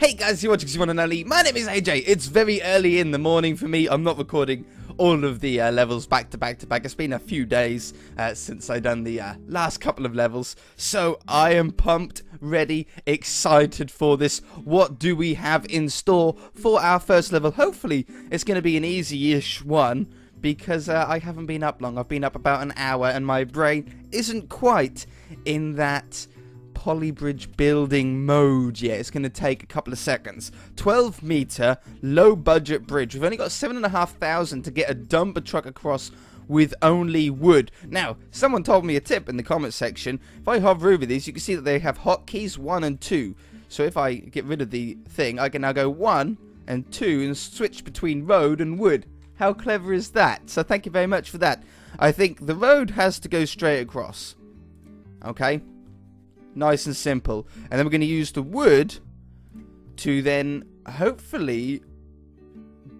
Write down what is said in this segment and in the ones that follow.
Hey guys, you're watching One and Only. My name is AJ. It's very early in the morning for me. I'm not recording all of the levels back to back to back. It's been a few days since I done the last couple of levels. So I am pumped, ready, excited for this. What do we have in store for our first level? Hopefully it's going to be an easy-ish one, because I haven't been up long. I've been up about an hour and my brain isn't quite in that PolyBridge building mode yet. It's going to take a couple of seconds. 12 meter low budget bridge. We've only got 7,500 to get a dumper truck across with only wood. Now, someone told me a tip in the comment section. If I hover over these, you can see that they have hotkeys 1 and 2. So if I get rid of the thing, I can now go 1 and 2 and switch between road and wood. How clever is that? So thank you very much for that. I think the road has to go straight across. Okay. Nice and simple. And then we're going to use the wood to then hopefully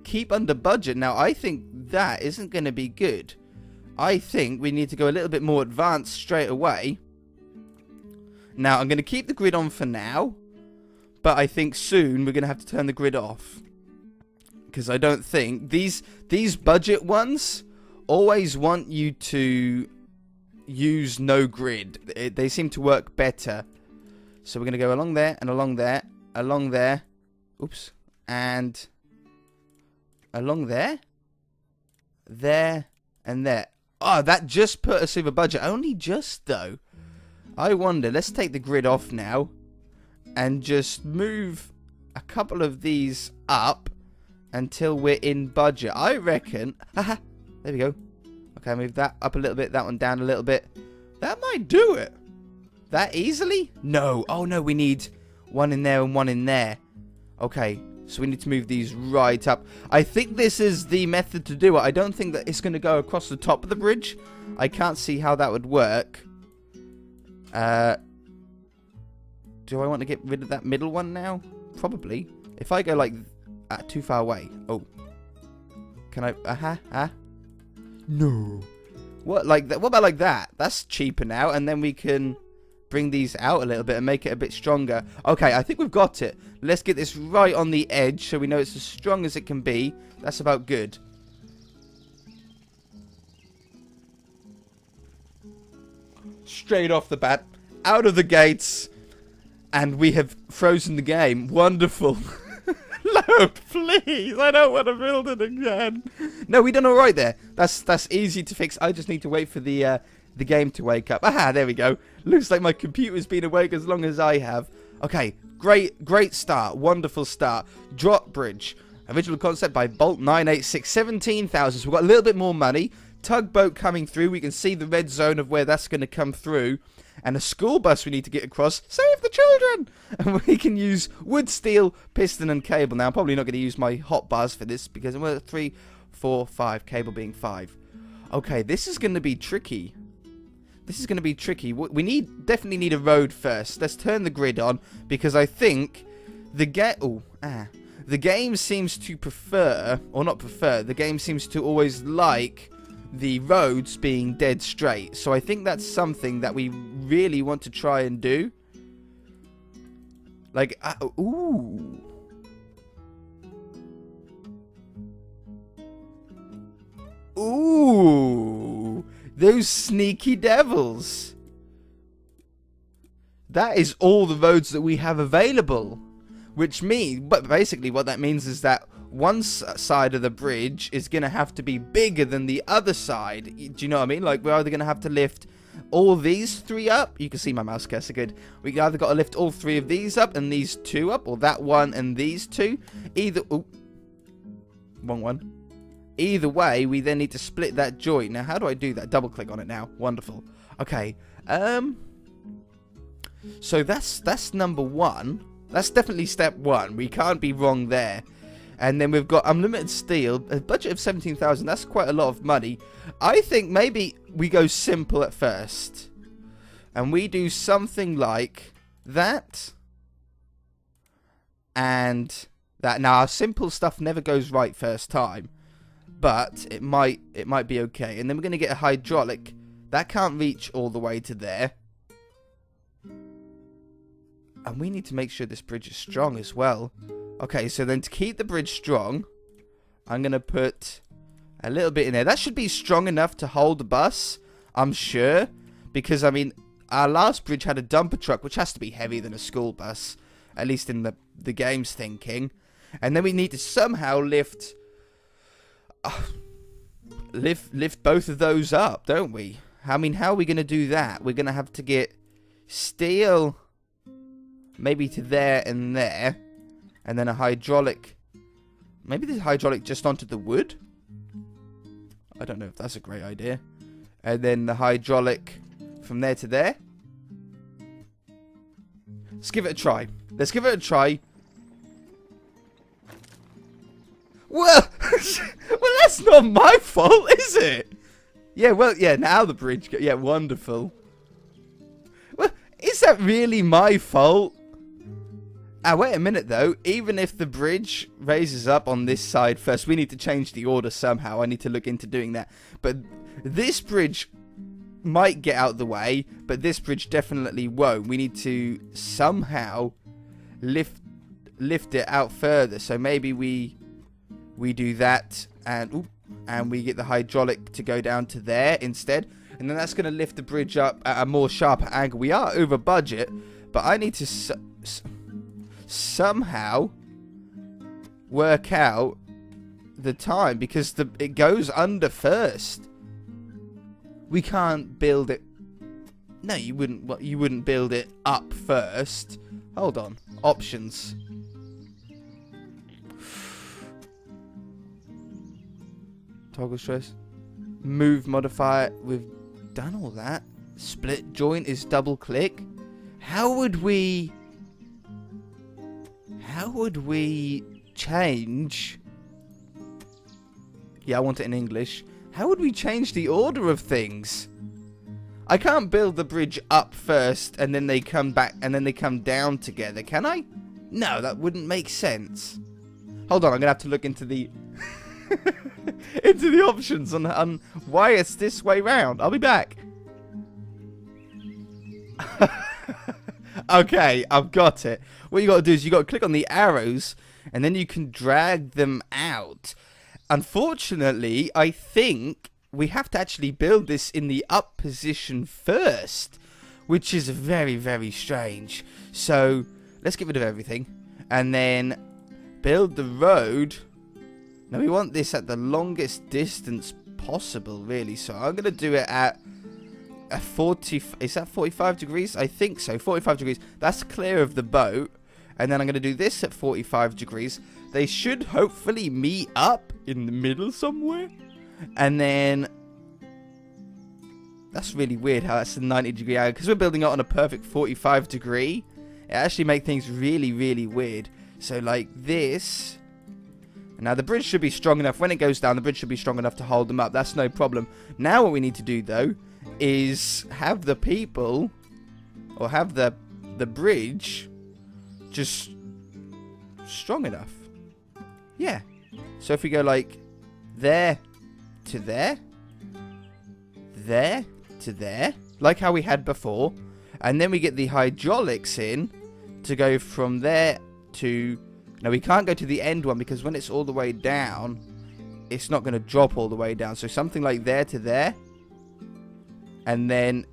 keep under budget. Now, I think that isn't going to be good. I think we need to go a little bit more advanced straight away. Now, I'm going to keep the grid on for now, but I think soon we're going to have to turn the grid off. Because I don't think these budget ones always want you to use no grid. They seem to work better. So we're going to go along there and along there, along there. Oops. And along there. There and there. Oh, that just put us over budget. Only just, though. I wonder. Let's take the grid off now and just move a couple of these up until we're in budget. I reckon. Haha. There we go. Okay, move that up a little bit, that one down a little bit. That might do it. That easily? No. Oh, no, we need one in there and one in there. Okay, so we need to move these right up. I think this is the method to do it. I don't think that it's going to go across the top of the bridge. I can't see how that would work. Do I want to get rid of that middle one now? Probably. If I go like too far away. Oh. Can I? No. What like that? What about like that? That's cheaper now, and then we can bring these out a little bit and make it a bit stronger. Okay, I think we've got it. Let's get this right on the edge so we know it's as strong as it can be. That's about good. Straight off the bat, out of the gates, and we have frozen the game. Wonderful. Load, please. I don't want to build it again. No, we done all right there. That's easy to fix. I just need to wait for the game to wake up. Aha, there we go. Looks like my computer's been awake as long as I have. Okay, great start. Wonderful start. Drawbridge. Original concept by Bolt 986. 17,000. So we've got a little bit more money. Tugboat coming through. We can see the red zone of where that's going to come through. And a school bus we need to get across. Save the children! And we can use wood, steel, piston, and cable. Now, I'm probably not going to use my hot bars for this because we're at 3, 4, 5. Cable being 5. Okay, this is going to be tricky. This is going to be tricky. We definitely need a road first. Let's turn the grid on because I think the game seems to prefer, or not prefer, the game seems to always like the roads being dead straight. So I think that's something that we really want to try and do. Like, ooh. Ooh. Those sneaky devils. That is all the roads that we have available. Which means, but basically what that means is that one side of the bridge is going to have to be bigger than the other side. Do you know what I mean? Like, we're either going to have to lift all these 3 up. You can see my mouse cursor good. We either got to lift all 3 of these up and these 2 up, or that one and these 2. Either... Ooh. Wrong one. Either way, we then need to split that joint. Now, how do I do that? Double click on it now. Wonderful. Okay. So that's number 1. That's definitely step 1. We can't be wrong there. And then we've got unlimited steel, a budget of 17,000. That's quite a lot of money. I think maybe we go simple at first. And we do something like that. And that. Now, our simple stuff never goes right first time. But it might be okay. And then we're going to get a hydraulic. That can't reach all the way to there. And we need to make sure this bridge is strong as well. Okay, so then to keep the bridge strong, I'm going to put a little bit in there. That should be strong enough to hold the bus, I'm sure. Because, I mean, our last bridge had a dumper truck, which has to be heavier than a school bus. At least in the game's thinking. And then we need to somehow lift both of those up, don't we? I mean, how are we going to do that? We're going to have to get steel maybe to there and there. And then a hydraulic. Maybe the hydraulic just onto the wood? I don't know if that's a great idea. And then the hydraulic from there to there. Let's give it a try. Let's give it a try. Well, well, that's not my fault, is it? Yeah, well, yeah, now the bridge... Yeah, wonderful. Well, is that really my fault? Ah, wait a minute, though. Even if the bridge raises up on this side first, we need to change the order somehow. I need to look into doing that. But this bridge might get out of the way, but this bridge definitely won't. We need to somehow lift it out further. So maybe we do that, and we get the hydraulic to go down to there instead. And then that's going to lift the bridge up at a more sharper angle. We are over budget, but I need to somehow work out the time, because it goes under first. We can't build it. No, you wouldn't build it up first. Hold on. Options. Toggle stress. Move modifier. We've done all that. Split joint is double click. How would we change? Yeah, I want it in English. How would we change the order of things? I can't build the bridge up first and then they come back and then they come down together, can I? No, that wouldn't make sense. Hold on, I'm gonna have to look into the into the options on why it's this way round. I'll be back. Okay, I've got it. What you got to do is you got to click on the arrows and then you can drag them out. Unfortunately, I think we have to actually build this in the up position first, which is very, very strange. So let's get rid of everything and then build the road. Now we want this at the longest distance possible, really. So I'm going to do it at a 40. Is that 45 degrees? I think so. 45 degrees. That's clear of the boat. And then I'm going to do this at 45 degrees. They should hopefully meet up in the middle somewhere. And then that's really weird how that's a 90-degree angle, because we're building it on a perfect 45 degree. It actually makes things really, really weird. So like this. Now the bridge should be strong enough. When it goes down, the bridge should be strong enough to hold them up. That's no problem. Now what we need to do, though, is have the people, or have the bridge just strong enough. Yeah. So if we go like there to there, there to there, like how we had before, and then we get the hydraulics in to go from there to... Now we can't go to the end one because when it's all the way down, it's not going to drop all the way down. So something like there to there, and then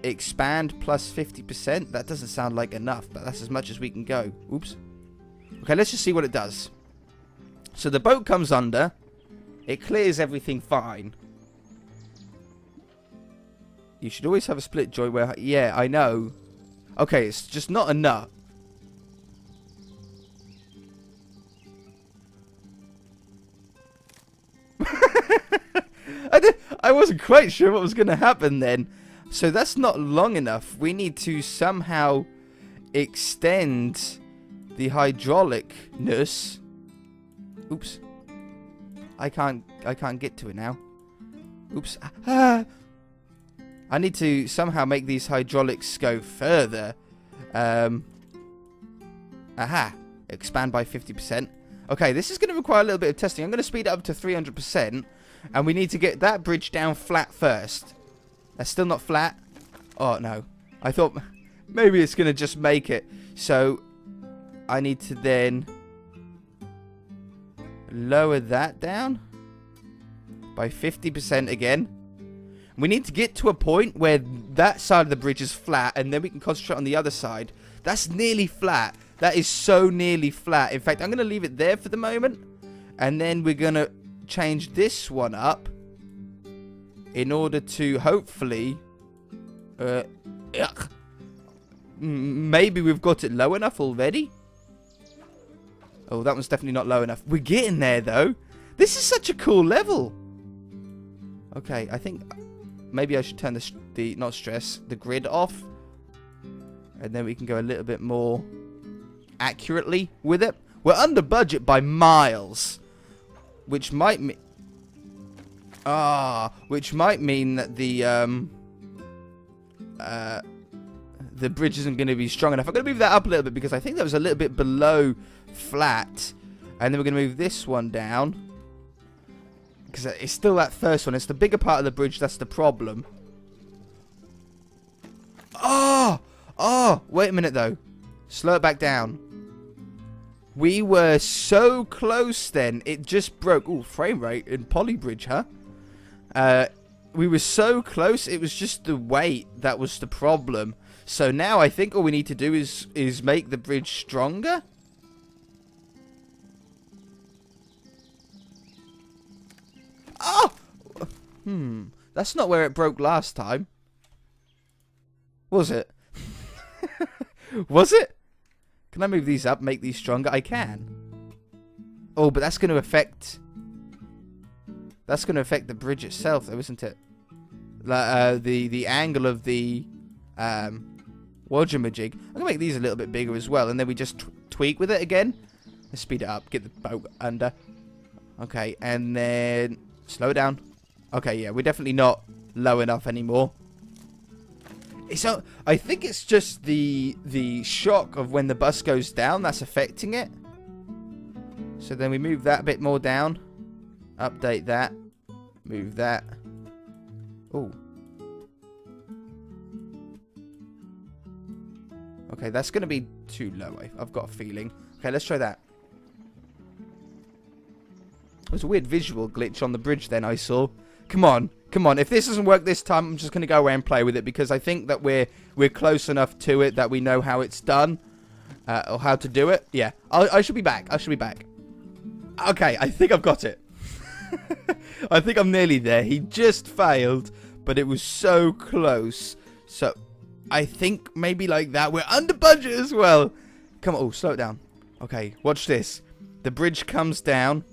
expand plus 50%. That doesn't sound like enough, but that's as much as we can go. Oops. Okay, let's just see what it does. So the boat comes under. It clears everything fine. You should always have a split joint where... Yeah, I know. Okay, it's just not enough. I wasn't quite sure what was going to happen then. So that's not long enough. We need to somehow extend the hydraulicness. Oops. I can't get to it now. Oops. I need to somehow make these hydraulics go further. Aha. Expand by 50%. Okay, this is going to require a little bit of testing. I'm going to speed it up to 300%. And we need to get that bridge down flat first. That's still not flat. Oh, no. I thought maybe it's going to just make it. So I need to then lower that down by 50% again. We need to get to a point where that side of the bridge is flat, and then we can concentrate on the other side. That's nearly flat. That is so nearly flat. In fact, I'm going to leave it there for the moment, and then we're going to change this one up in order to hopefully maybe we've got it low enough already. Oh, that one's definitely not low enough. We're getting there though. This is such a cool level. Okay, I think maybe I should turn the grid off, and then we can go a little bit more accurately with it. We're under budget by miles, which might mean that the bridge isn't going to be strong enough. I'm going to move that up a little bit because I think that was a little bit below flat, and then we're going to move this one down because it's still that first one. It's the bigger part of the bridge that's the problem. Oh, wait a minute though. Slow it back down. We were so close then. It just broke. Ooh, frame rate in PolyBridge, huh? We were so close. It was just the weight that was the problem. So now I think all we need to do is make the bridge stronger. Oh! That's not where it broke last time. Was it? Was it? Can I move these up, make these stronger? I can. Oh, but that's going to affect... That's going to affect the bridge itself, though, isn't it? The angle of the wajamajig. I'm going to make these a little bit bigger as well, and then we just tweak with it again. Let's speed it up. Get the boat under. Okay, and then slow it down. Okay, yeah, we're definitely not low enough anymore. So I think it's just the shock of when the bus goes down that's affecting it. So then we move that a bit more down. Update that. Move that. Oh. Okay, that's going to be too low. I've got a feeling. Okay, let's try that. There's a weird visual glitch on the bridge then I saw. Come on. Come on. If this doesn't work this time, I'm just going to go away and play with it because I think that we're close enough to it that we know how it's done. Or how to do it. Yeah. I should be back. I should be back. Okay, I think I've got it. I think I'm nearly there. He just failed, but it was so close. So, I think maybe like that. We're under budget as well. Come on. Oh, slow it down. Okay, watch this. The bridge comes down.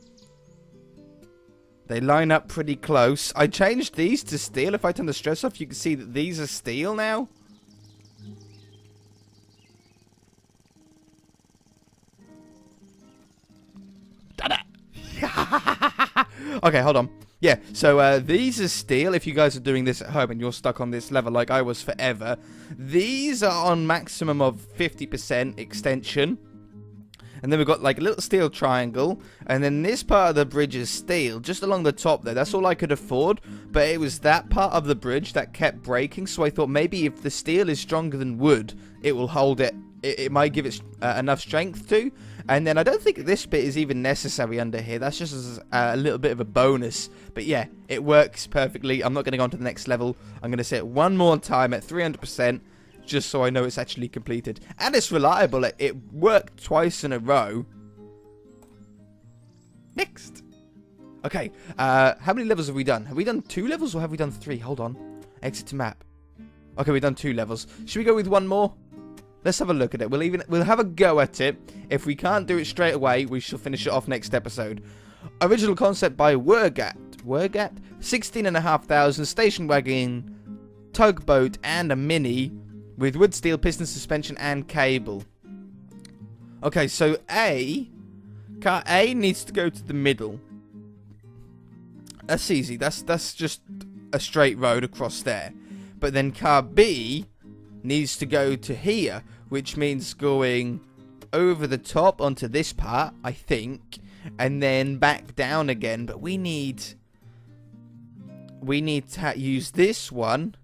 They line up pretty close. I changed these to steel. If I turn the stress off, you can see that these are steel now. Okay, hold on. Yeah, so these are steel. If you guys are doing this at home and you're stuck on this level like I was forever, these are on maximum of 50% extension. And then we've got like a little steel triangle. And then this part of the bridge is steel, just along the top there. That's all I could afford. But it was that part of the bridge that kept breaking. So I thought maybe if the steel is stronger than wood, it will hold it. It might give it enough strength to. And then I don't think this bit is even necessary under here. That's just a little bit of a bonus. But yeah, it works perfectly. I'm not going to go on to the next level. I'm going to say it one more time at 300%. Just so I know it's actually completed. And it's reliable. It worked twice in a row. Next. Okay. How many levels have we done? Have we done 2 levels or have we done 3? Hold on. Exit to map. Okay, we've done 2 levels. Should we go with one more? Let's have a look at it. We'll have a go at it. If we can't do it straight away, we shall finish it off next episode. Original concept by Wergat. 16,500. Station wagon, tugboat, and a mini. With wood, steel, piston, suspension, and cable. Okay, so car A needs to go to the middle. That's easy. That's just a straight road across there. But then car B needs to go to here, which means going over the top onto this part, I think, and then back down again. But we need to use this one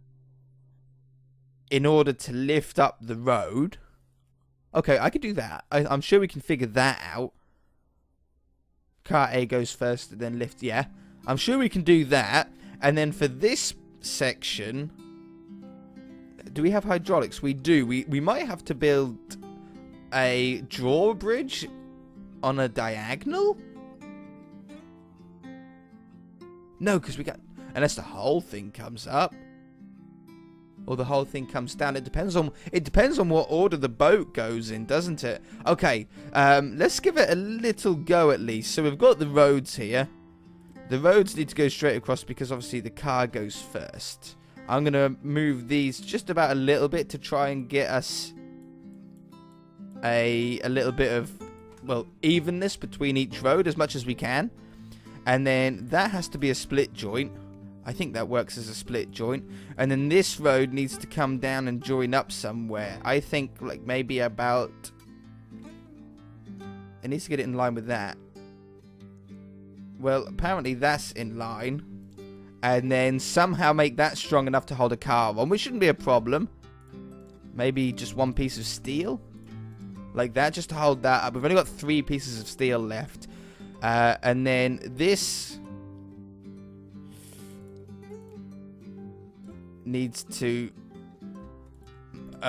in order to lift up the road. Okay, I could do that. I'm sure we can figure that out. Car A goes first, then lift. Yeah, I'm sure we can do that. And then for this section, do we have hydraulics? We do. We might have to build a drawbridge on a diagonal. No, because we got, unless the whole thing comes up. Or the whole thing comes down. It depends on what order the boat goes in, doesn't it? Okay, let's give it a little go at least. So we've got the roads here. The roads need to go straight across because obviously the car goes first. I'm going to move these just about a little bit to try and get us a little bit of, well, evenness between each road as much as we can. And then that has to be a split joint. I think that works as a split joint. And then this road needs to come down and join up somewhere. I think like maybe about... It needs to get it in line with that. Well, apparently that's in line. And then somehow make that strong enough to hold a car on, which shouldn't be a problem. Maybe just one piece of steel? Like that, just to hold that up. We've only got 3 pieces of steel left. And then this... needs to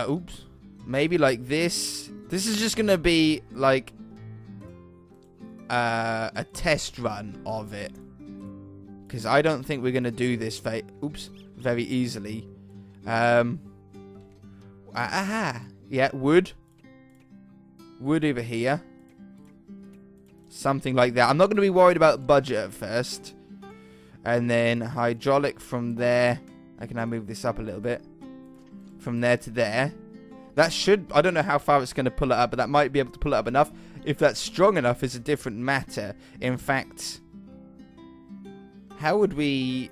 oops, maybe like this. This is just gonna be like a test run of it, because I don't think we're gonna do this very easily. Yeah, wood over here, something like that. I'm not gonna be worried about budget at first, and then hydraulic from there. I can now move this up a little bit. From there to there. That should... I don't know how far it's going to pull it up, but that might be able to pull it up enough. If that's strong enough is a different matter. In fact, how would we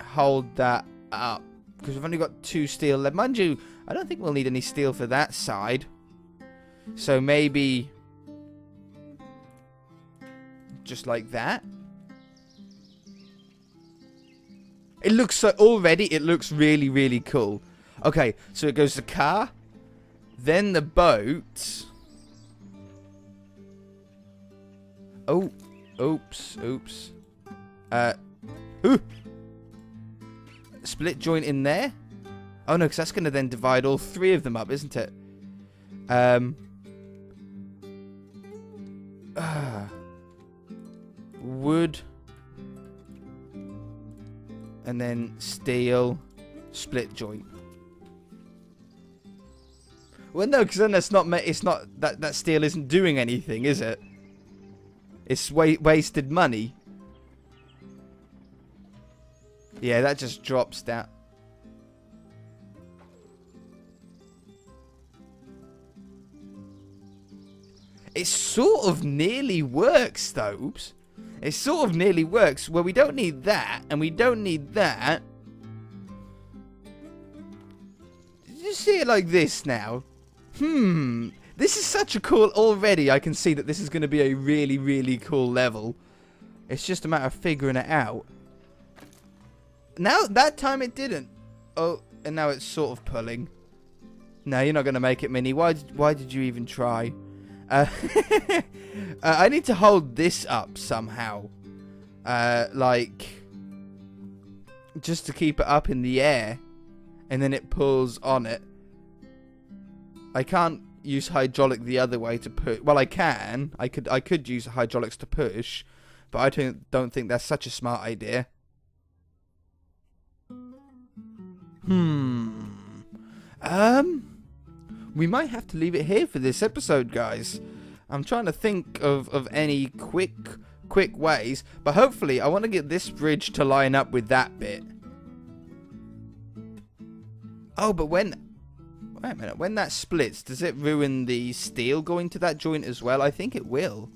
hold that up? Because we've only got 2 steel left. Mind you, I don't think we'll need any steel for that side. So maybe... just like that. It looks so... already, it looks really, really cool. Okay, so it goes the car. Then the boat. Oh. Oops. Ooh. Split joint in there. Oh, no, because that's going to then divide all 3 of them up, isn't it? Wood. And then steel, split joint. Well, no, because then that's not. It's not that steel isn't doing anything, is it? It's wasted money. Yeah, that just drops down. It sort of nearly works, though. Oops. It sort of nearly works. Well, we don't need that, and we don't need that. Did you see it like this now? This is such a cool... already, I can see that this is going to be a really, really cool level. It's just a matter of figuring it out. Now, that time it didn't. Oh, and now it's sort of pulling. No, you're not going to make it, Minnie. Why did you even try? I need to hold this up somehow. Like, just to keep it up in the air. And then it pulls on it. I can't use hydraulic the other way to push. Well, I can. I could use hydraulics to push. But I don't think that's such a smart idea. We might have to leave it here for this episode, guys. I'm trying to think of any quick ways, but hopefully I want to get this bridge to line up with that bit. Oh, but wait a minute, when that splits, does it ruin the steel going to that joint as well? I think it will.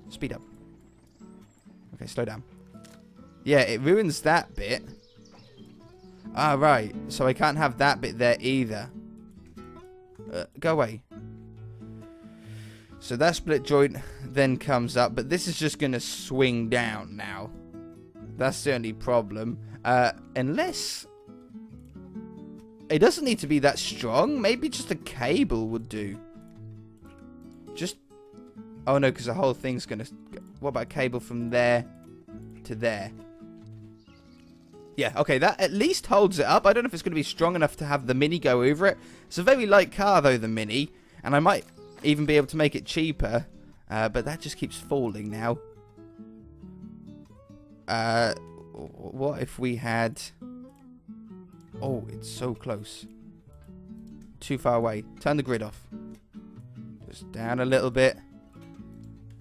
Speed up. Okay, slow down. Yeah, it ruins that bit. Ah, right. So I can't have that bit there either. Go away. So that split joint then comes up, but this is just going to swing down now. That's the only problem. Unless... It doesn't need to be that strong. Maybe just a cable would do. Just... Oh, no, because the whole thing's going to... What about a cable from there to there? Yeah, okay, that at least holds it up. I don't know if it's going to be strong enough to have the Mini go over it. It's a very light car, though, the Mini. And I might even be able to make it cheaper. But that just keeps falling now. What if we had... Oh, it's so close. Too far away. Turn the grid off. Just down a little bit.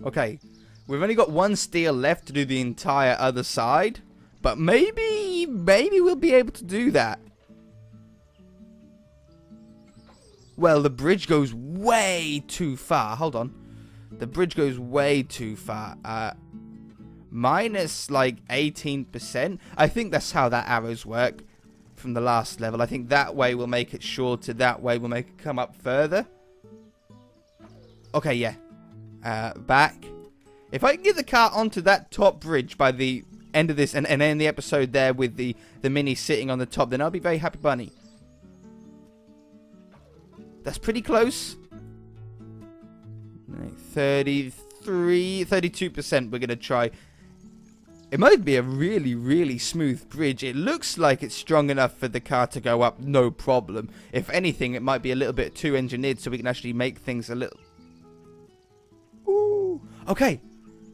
Okay. We've only got one steel left to do the entire other side. But maybe we'll be able to do that. Well, the bridge goes way too far. Hold on. The bridge goes way too far. Minus, like, 18%. I think that's how that arrows work from the last level. I think that way will make it shorter. That way will make it come up further. Okay, yeah. Back. If I can get the car onto that top bridge by the end of this and end the episode there with the Mini sitting on the top, then I'll be very happy bunny. That's pretty close. 32% we're going to try. It might be a really, really smooth bridge. It looks like it's strong enough for the car to go up, no problem. If anything, it might be a little bit too engineered so we can actually make things a little... Ooh. Okay.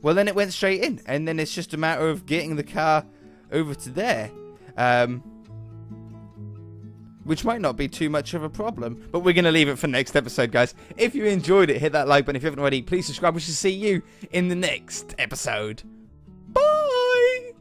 Well, then it went straight in. And then it's just a matter of getting the car over to there. Which might not be too much of a problem. But we're going to leave it for next episode, guys. If you enjoyed it, hit that like button. If you haven't already, please subscribe. We shall see you in the next episode. Bye!